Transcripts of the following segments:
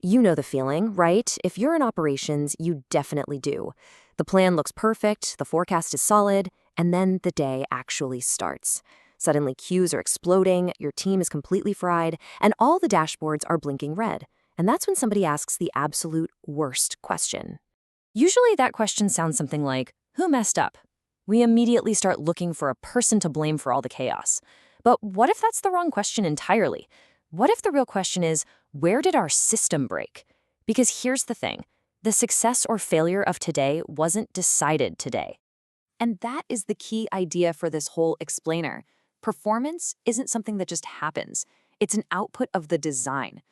You know the feeling, right? If you're in operations, you definitely do. The plan looks perfect, the forecast is solid, and then the day actually starts. Suddenly, queues are exploding, your team is completely fried, and all the dashboards are blinking red. And that's when somebody asks the absolute worst question. Usually, that question sounds something like, "Who messed up?" We immediately start looking for a person to blame for all the chaos. But what if that's the wrong question entirely? What if the real question is, where did our system break? Because here's the thing, the success or failure of today wasn't decided today. And that is the key idea for this whole explainer. Performance isn't something that just happens. It's an output of the design.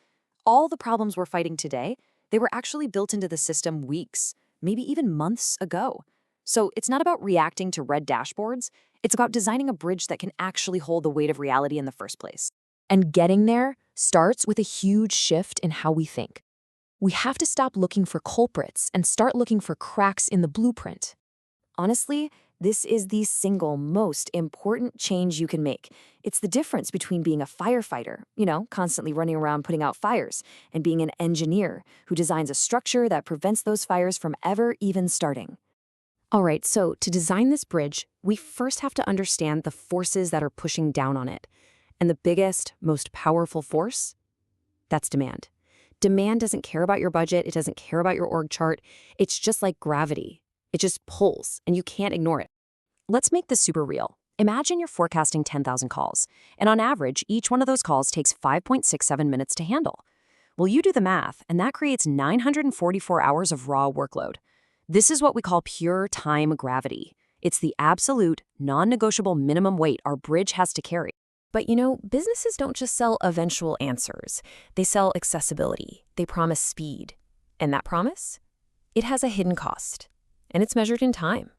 All the problems we're fighting today, they were actually built into the system weeks, maybe even months ago. So it's not about reacting to red dashboards. It's about designing a bridge that can actually hold the weight of reality in the first place. And getting there starts with a huge shift in how we think. We have to stop looking for culprits and start looking for cracks in the blueprint. Honestly, this is the single most important change you can make. It's the difference between being a firefighter, constantly running around putting out fires, and being an engineer who designs a structure that prevents those fires from ever even starting. All right, so to design this bridge, we first have to understand the forces that are pushing down on it. And the biggest, most powerful force? That's demand. Demand doesn't care about your budget. It doesn't care about your org chart. It's just like gravity. It just pulls, and you can't ignore it. Let's make this super real. Imagine you're forecasting 10,000 calls, and on average, each one of those calls takes 5.67 minutes to handle. Well, you do the math, and that creates 944 hours of raw workload. This is what we call pure time gravity. It's the absolute, non-negotiable minimum weight our bridge has to carry. But businesses don't just sell eventual answers. They sell accessibility. They promise speed. And that promise? It has a hidden cost. And it's measured in time.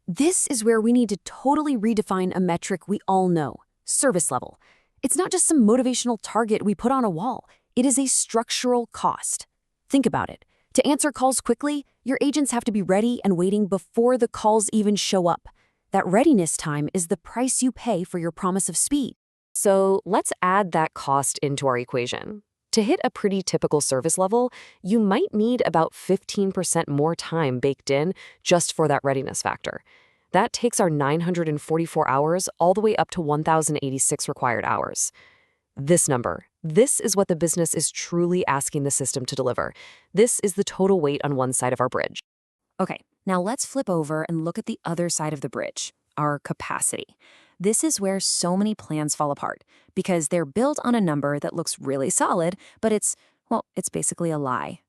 This is where we need to totally redefine a metric we all know, service level. It's not just some motivational target we put on a wall. It is a structural cost. Think about it. To answer calls quickly, your agents have to be ready and waiting before the calls even show up. That readiness time is the price you pay for your promise of speed. So let's add that cost into our equation. To hit a pretty typical service level, you might need about 15% more time baked in just for that readiness factor. That takes our 944 hours all the way up to 1,086 required hours. This number, this is what the business is truly asking the system to deliver. This is the total weight on one side of our bridge. Okay, now let's flip over and look at the other side of the bridge, our capacity. This is where so many plans fall apart because they're built on a number that looks really solid, but it's basically a lie.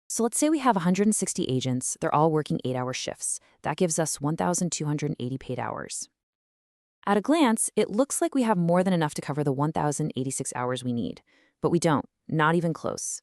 So let's say we have 160 agents. They're all working 8-hour shifts. That gives us 1,280 paid hours. At a glance, it looks like we have more than enough to cover the 1,086 hours we need. But we don't, not even close.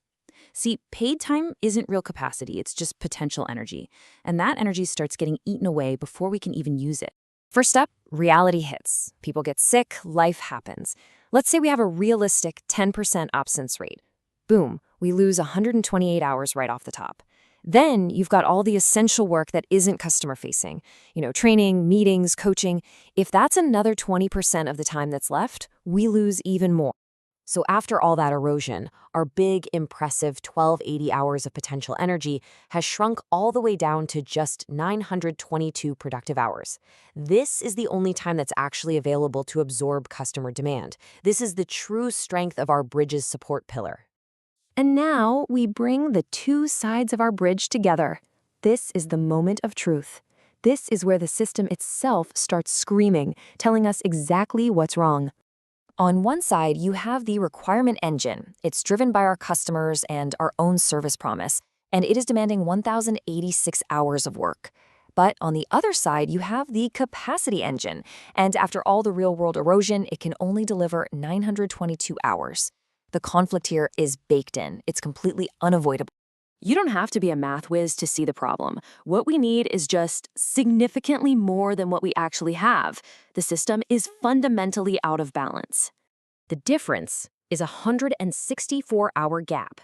See, paid time isn't real capacity, it's just potential energy. And that energy starts getting eaten away before we can even use it. First up, reality hits. People get sick, life happens. Let's say we have a realistic 10% absence rate. Boom, we lose 128 hours right off the top. Then you've got all the essential work that isn't customer-facing. Training, meetings, coaching. If that's another 20% of the time that's left, we lose even more. So after all that erosion, our big, impressive 1,280 hours of potential energy has shrunk all the way down to just 922 productive hours. This is the only time that's actually available to absorb customer demand. This is the true strength of our bridge's support pillar. And now we bring the two sides of our bridge together. This is the moment of truth. This is where the system itself starts screaming, telling us exactly what's wrong. On one side, you have the requirement engine. It's driven by our customers and our own service promise, and it is demanding 1,086 hours of work. But on the other side, you have the capacity engine, and after all the real-world erosion, it can only deliver 922 hours. The conflict here is baked in. It's completely unavoidable. You don't have to be a math whiz to see the problem. What we need is just significantly more than what we actually have. The system is fundamentally out of balance. The difference is a 164-hour gap.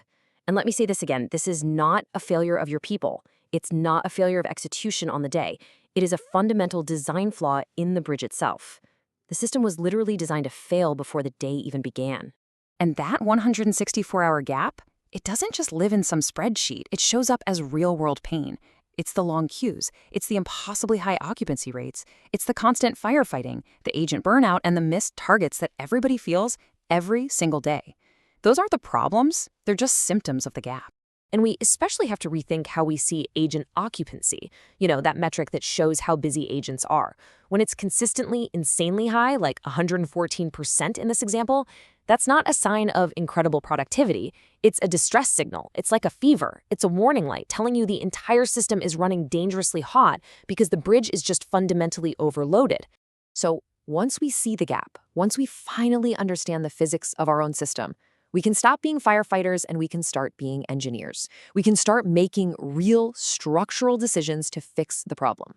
And let me say this again, this is not a failure of your people. It's not a failure of execution on the day. It is a fundamental design flaw in the bridge itself. The system was literally designed to fail before the day even began. And that 164-hour gap, It doesn't just live in some spreadsheet, it shows up as real-world pain. It's the long queues, it's the impossibly high occupancy rates, it's the constant firefighting, the agent burnout, and the missed targets that everybody feels every single day. Those aren't the problems, they're just symptoms of the gap. And we especially have to rethink how we see agent occupancy, that metric that shows how busy agents are. When it's consistently insanely high, like 114% in this example, that's not a sign of incredible productivity. It's a distress signal. It's like a fever. It's a warning light telling you the entire system is running dangerously hot because the bridge is just fundamentally overloaded. So once we see the gap, once we finally understand the physics of our own system, we can stop being firefighters and we can start being engineers. We can start making real structural decisions to fix the problem.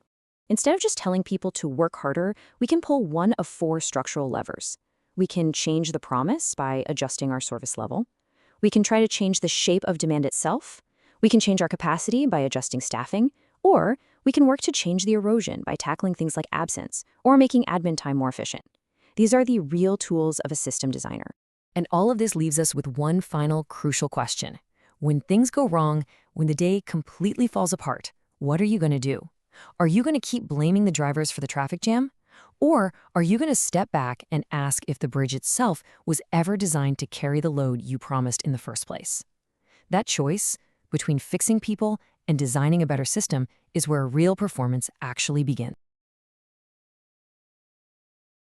Instead of just telling people to work harder, we can pull one of 4 structural levers. We can change the promise by adjusting our service level. We can try to change the shape of demand itself. We can change our capacity by adjusting staffing. Or we can work to change the erosion by tackling things like absence or making admin time more efficient. These are the real tools of a system designer. And all of this leaves us with one final crucial question. When things go wrong, when the day completely falls apart, what are you going to do? Are you going to keep blaming the drivers for the traffic jam? Or are you going to step back and ask if the bridge itself was ever designed to carry the load you promised in the first place? That choice between fixing people and designing a better system is where real performance actually begins.